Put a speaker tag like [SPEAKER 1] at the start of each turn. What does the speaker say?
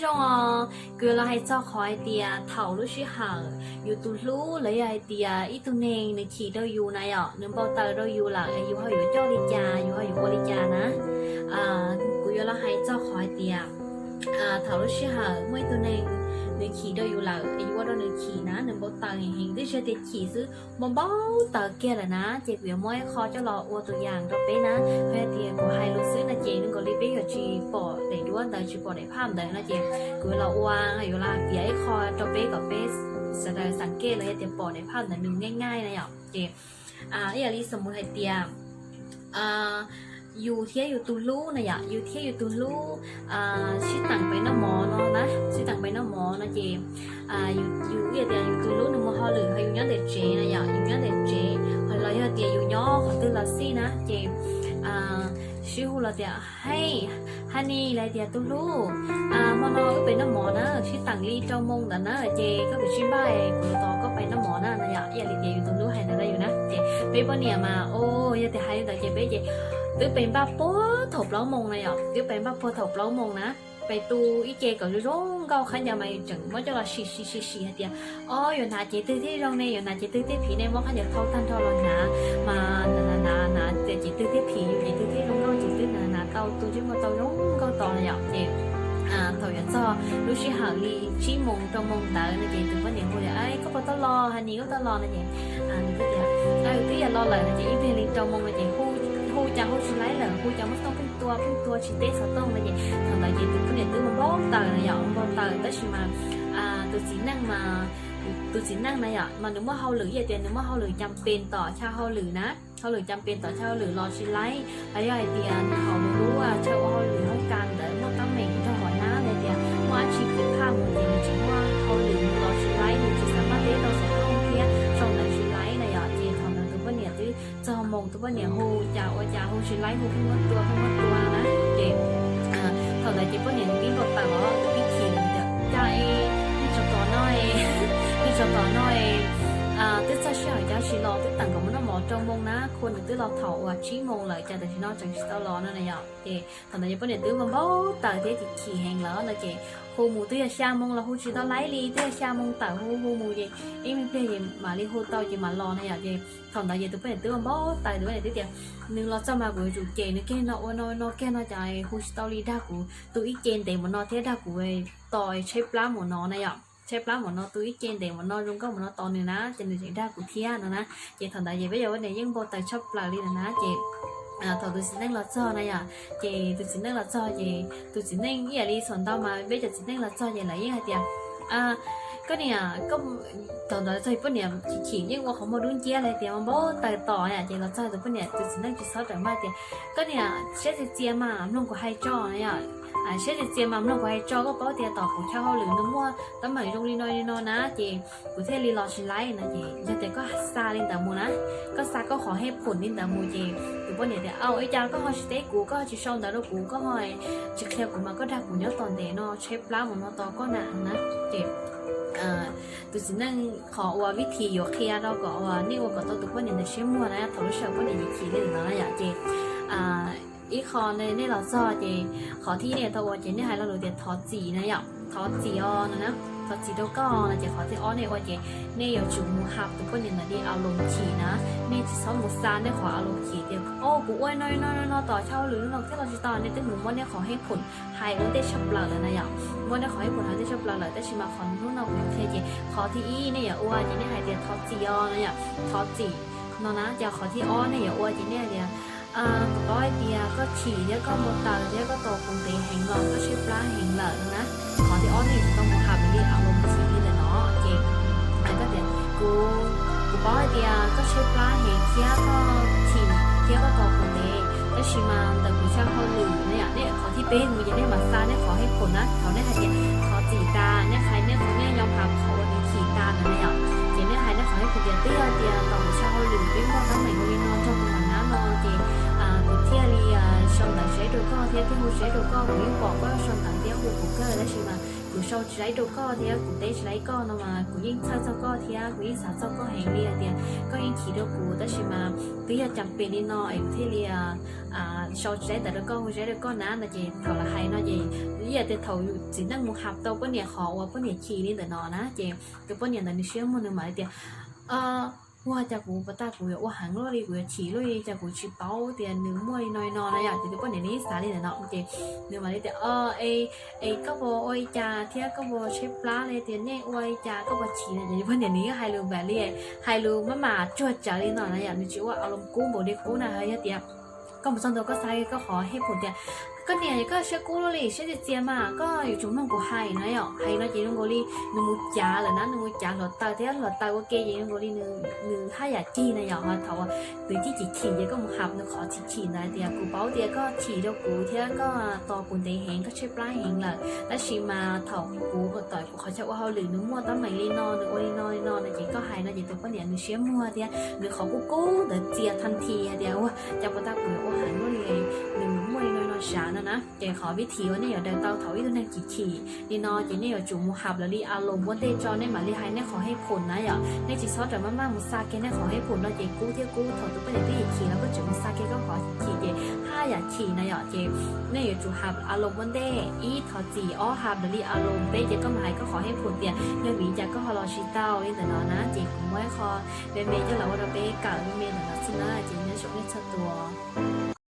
[SPEAKER 1] trong cứ là hay cho khỏi tia thầu lúc xí hởอยู่ตุลูเลยไอเดียอีตัวเองในขี่เราอยู่ในนึกบอกเตอเราอยู่หลังอยู่เขาอยู่เจ้าลิจาอยู่เขาอยู่บริจานะกูยอละให้เจ้าขอไอเดียถามลูกชิฮะเมื่อตัวเองในขี่เราอยู่หลังอายุว่าเราในขี่นะนึกบอกเตอเห็นที่เชื่อเด็กขี่ซื้อบ่เบาเตอเกล้นะเจ็บเวียม้อยคอจะรออวตัวอย่างเราไปนะเพื่อเดียกูให้รู้ซื้อนะเจนึกก็รีบไปกับชีปอดแต่ด้วยแต่ชีปอดได้ภาพได้นะเจกูเราวางให้อยู่ละเดียไอ้คอจะไปกับเบสแสดงสังเกตเลยเตียปอดในภาพหนึ่งง่ายๆนะอย่างเจอย่างนี้สมมุติให้เตียอยู่เที่ยอยู่ตูลูนะอย่างอยู่เที่ยอยู่ตูลูชิตังไปน้ำหมอเนาะนะชิตังไปน้ำหมอนะเจอยู่เตียอยู่ตูลูนึกว่าเขาหรือเขาอยู่ย้อนเด็ดเจนะอย่างอยู่ย้อนเด็ดเจเขาเราเตียอยู่ย้อเขาตื่นละสินะเจชื่อเราเตียให้ฮันนี่เลยเตียตูลูมอนอก็ไปน้ำหมอนะชิตังลีเจ้ามงแต่นะเจก็ไปชิบ้ากูต่อก็ไปน้ำหมอนะนะอย่างเตียอยู่ตูลูให้นะได้อยู่นะเจไปปะเนี่ยมาโอ้ยเตียให้แต่เจไปเจตื้อเป็นบ้าปัวถบเล้ามงนะอย่างตื้อเป็นบ้าปัวถบเล้ามงนะไปตูอีเจก็จะร้องเกาขันยาไม่จังว่าจะเราชีเดียอยู่นาเจตื้อที่ร้องในอยู่นาเจตื้อที่ผีในว่าขันยาเข้าทันทอรนะมานาเจตื้อที่ผีอยู่เจตื้อที่ร้องเกาเจตื้อนาเตาตัวจิ้มมาเตาร้องเกาต่อนะอย่างเจถอยจอลูกชิหาลีชิมงตรงมงตานะเจถึงวันเดียวคนเดียวไอ้ก็พอต้องรอฮันนี่ก็ต้องรอนะเจนี่ก็เดียวตื้ออย่ารอเลยนะเจอีเพลินตรงมงนะเจฮูจะฮูชิไลเหรอฮูจะไม่ต้องเป็นตัวชิเต้สต้องนะเจทำไมเจถึงคนเดียวตื้อมันบ้องตานะอย่างบ้องตาแต่ชิมาตัวจีนั่งมาตัวจีนั่งนะอย่างมันนึกว่าเขาหรืออย่าเจนึกว่าเขาหรือจำเป็นต่อชาเขาหรือนะเขาหรือจำเป็นต่อชาหรือรอชิไลอะไรอย่างเดียนเขาไม่รู้ว่าชาเขาหรือเขาการแต่เมื่อตั้งเหม่งจะหอยน้าเลยเดียว่าชีวิตข้ามมันจริงว่าเขาหรือรอชิไลหรือจะสามารถได้เราสองคนเพี้ยช่องไหนชิไลนะอย่างเจทำนั้นตัวเนี่ยที่จะมองตัวเนี่ยฮูจะฮูชิไลฮูขึ้นตัวนะเจทำไหนเจตัวเนี่ยวิ่งรถแต่ว่าวิ่งขี่เลยเดียใจนี่จะต่อน้อยtức sao sẽ hỏi chỉ lo tức tặng của nó mỏ trong mông ná khuôn tức lo thầu và trí mông lại cho thì nó chẳng sao lo nữa này ạ thì thằng này vấn đề tứ mà bố tờ thế thì chỉ hàng lỡ là chị hồ mù tức là xa mông là hồ chỉ tao lấy đi tức là xa mông tờ hồ mù gì em bây giờ mà đi hồ tao chỉ mà lo này ạ chị thằng này giờ tụi vấn đề tứ mà bố tờ tụi vấn đề tứ tiền nhưng lo sao mà người chủ chế nó cái nó chạy hồ chỉ tao đi đa của tụi trên để mà nó thế đa của tỏi chép lá của nó này ạใช่ปลาหมอนอตุ้ยเจนเด็กหมอนอรุงก็หมอนอตอนนี้นะเจนดูจากด้ากุเทียนะเจถอนได้ยังไม่ยอมวันนี้ยังโบแต่ชอบปลาลีนะเจถอนตัวสินนั่งละจ้อนะเจตัวสินนั่งละจ้อเจตัวสินนั่งยี่ลีสอนต่อมาไม่จะสินนั่งละจ้อยังไรยังไงเดียก็เนี่ยก็ตอนนั้นใจปุ่นเนี่ยขี่ยังว่าเขามาดุนเจี๊ยอะไรเดียวมันโบแต่ต่อเนี่ยเจละจ้อตัวปุ่นเนี่ยตัวสินนั่งจะซ้อแต่มาเดียก็เนี่ยเชื่อเจี๊ยมาลงก็ให้จ้อเนี่ยเช่นเจียมเราก็ให้จอก็เป้าเตียต่อกูเช่าหรือนึกว่าตั้งใหม่ลงลีน้อยนะเจกูเทลีรอชิไลนะเจจะแต่ก็ซาลินแต่มูนะก็ซาก็ขอให้ผลลินแต่มูเจหรือว่าเนี่ยเดี๋ยวเอาไอ้จาก็ให้สเต็กกูก็ชิชอนแต่ละกูก็ให้ชิเคลียกูมาก็ได้กูเยอะตอนเดนอเชฟล้างมันต่อก็หนานะเจตัวสินั่งขอว่าวิธียกเคลียเราก็ว่านี่ว่าก็ต้องตัวเนี่ยในเชื่อมัวนะทรชว่าเนี่ยยิ่งขี่เลยนะอย่าเจอีคอนในเราซอเจขอที่เนี่ยตัวเจเนี่ยให้เราดูเดี๋ยวทอจีนะอย่างทอจีออนนะทอจีแล้วก็นะเจขอที่ออนเนี่ยว่าเจเนี่ยอยู่จุดมูฮับตัวคนเนี่ยนะที่เอาลงขี่นะเนี่ยจะซ้อมมูซานเนี่ยขอเอาลงขี่เดียวโอ้กูอ้วนน้อยต่อเช่าหรือเราที่เราจะต่อเนี่ยตึ้งหนุ่มว่าเนี่ยขอให้ผลไฮวันได้ชับหลักเลยนะอย่างว่าเนี่ยขอให้ผลไฮได้ชับหลักเลยแต่ชิมาคอนรุ่นเราอย่างเทเจขอที่อีเนี่ยอย่าอ้วนเจเนี่ยให้เดียวทอจีออนนะอย่างทอจีนะจะขอที่อ้อนเนี่ยอย่าอ้วนเจเนี่ยเดียวก็ไอเดียก็ขี่เนี่ยก็มดตาเนี่ยก็โตคงเตะแหงหลอดก็ใช้ปลาแหงเหลิงนะขอที่อ้อนนี่ต้องมาขับไปเรียกอารมณ์สีนี่เลยเนาะเจ็บแล้วก็เดี๋ยวกูก็ไอเดียก็ใช้ปลาแหงเที่ยก็ถิ่นเที่ยก็โตคงเตะแต่ชิมาแต่กูช่างเขาหลือเนี่ยขอที่เป้กูจะได้มาซาเนี่ยขอให้ผลนะเขาเนี่ยค่ะเดี๋ยวขอจีตาเนี่ยใครเนี่ยเขาเนี่ยยอมรับเขาวันนี้ขี่ตาเนี่ยเดี๋ยวเนี่ยใครเนี่ยขอให้ผลเดียวต่อกูช่างเขาหลือเป็นว่าตั้งไหนกูนอนจนกูมันน้ำนอนเจ็บเที่ยรีชมแต่ใช้ดูก็เที่ยที่หูใช้ดูก็หูยิ่งบอกว่าชมแต่เที่ยหูกูเกอร์และชิมา กูชอบใช้ดูก็เดียวกูได้ใช้ก็นะมากูยิ่งเช่าก็เทียกูยิ่งสาวก็แห่งเรียเดียก็ยิ่งขี่ดูกูแต่ใช่มาตัวจำเป็นนี่เนาะไอ้ที่เรียชอบใช้แต่แล้วก็กูใช้แล้วก็นะนะเจเท่าละให้เนาะเจเรียแต่เท่าอยู่สินั่งมุขับเต้าเปิ้ลเนี่ยขอว่าเปิ้ลเนี่ยขี่นี่แต่เนาะนะเจตัวเปิ้ลเนี่ยนั่นเชื่อมันหนึ่งหมายเดียวว่าจากกูปะตากูว่าหังลอยกูฉีลอยจากกูฉีเป้าเตียนหนึ่งมวยน้อยนอนนะอยากจะดูป้อนอย่างนี้สาลีเนาะเจหนึ่งมาเลยแต่ไอ้ก็บอกไอ้จ่าเที่ยก็บอกเชฟปลาเลยเตียนเนี่ยไอ้จ่าก็บอกฉีนะอย่างนี้ป้อนอย่างนี้ก็ไฮรูแบบนี้ไฮรูมาจวดจ่าเลยเนาะนะอยากนึกว่าอารมณ์กู้บอกเด็กกู้นะเฮ้ยเตียก็มุสันตัวก็ใส่ก็ขอให้ผลเตียก็เนี่ยก็เชื่อกู้เลยเชื่อเจียมาก็อยู่จุ่มน้องกูให้นะอ่ะให้นะจีน้องกูลีนึงมุจ่าเลยนะนึงมุจ่าหลอดตาเที่ยหลอดตาก็เกยจีน้องกูลีนึงให้อยากจีนะอ่ะว่าเขาหรือที่จีขี่เดียก็มุหับนึงขอขี่นะเดียกูเป้าเดียก็ขี่เดียวกูเที่ยก็ต่อกูเดียแหงก็ใช้ปลายแหงเลยแล้วชีมาเถ่ากูก็ต่อยกูเขาเชื่อว่าเขาหรือนึงมัวตั้งไหนลีนอนนึงโอลีนอนนะจีก็ให้นะจีตัวก็เนี่ยนึงเชื่อมัวเดียนึงเขากูเดี๋ยวเจียทันทีเดียวว่าจะปะตากูว่าหันว่าเลยนึงมัวลีนอนช้านะเดี๋ยวขอวิธีว่าเนี่ยเดินเตาเถาวิธีนั่งขี่นี่นอจีเนี่ยจุ่มหับแล้วรีอารมณ์ว่าเตจอเนี่ยมาลีไฮเนี่ยขอให้ผลนะอย่าในจีซอสแต่มากๆมุซาเกเนี่ยขอให้ผลเราเจกู้เที่ยวกู้ถอดตัวไปในที่ขี่แล้วก็จุ่มมุซาเกก็ขอขี่เจห้าอย่าขี่นะอย่าเจเนี่ยอยู่จุ่มหับอารมณ์วันเดอีถอดจีอ้อหับแล้วรีอารมณ์เตเจก็มาให้ก็ขอให้ผลเดียเรื่องวิจัยก็ขอรอชิเต้านี่แต่นอนะจีผมไว้คอเบเมย์จะเราเราเป๊ะเก่าเบเมย์แต่ละสินะจีเนี่ยชกเนี่ยชัดตัว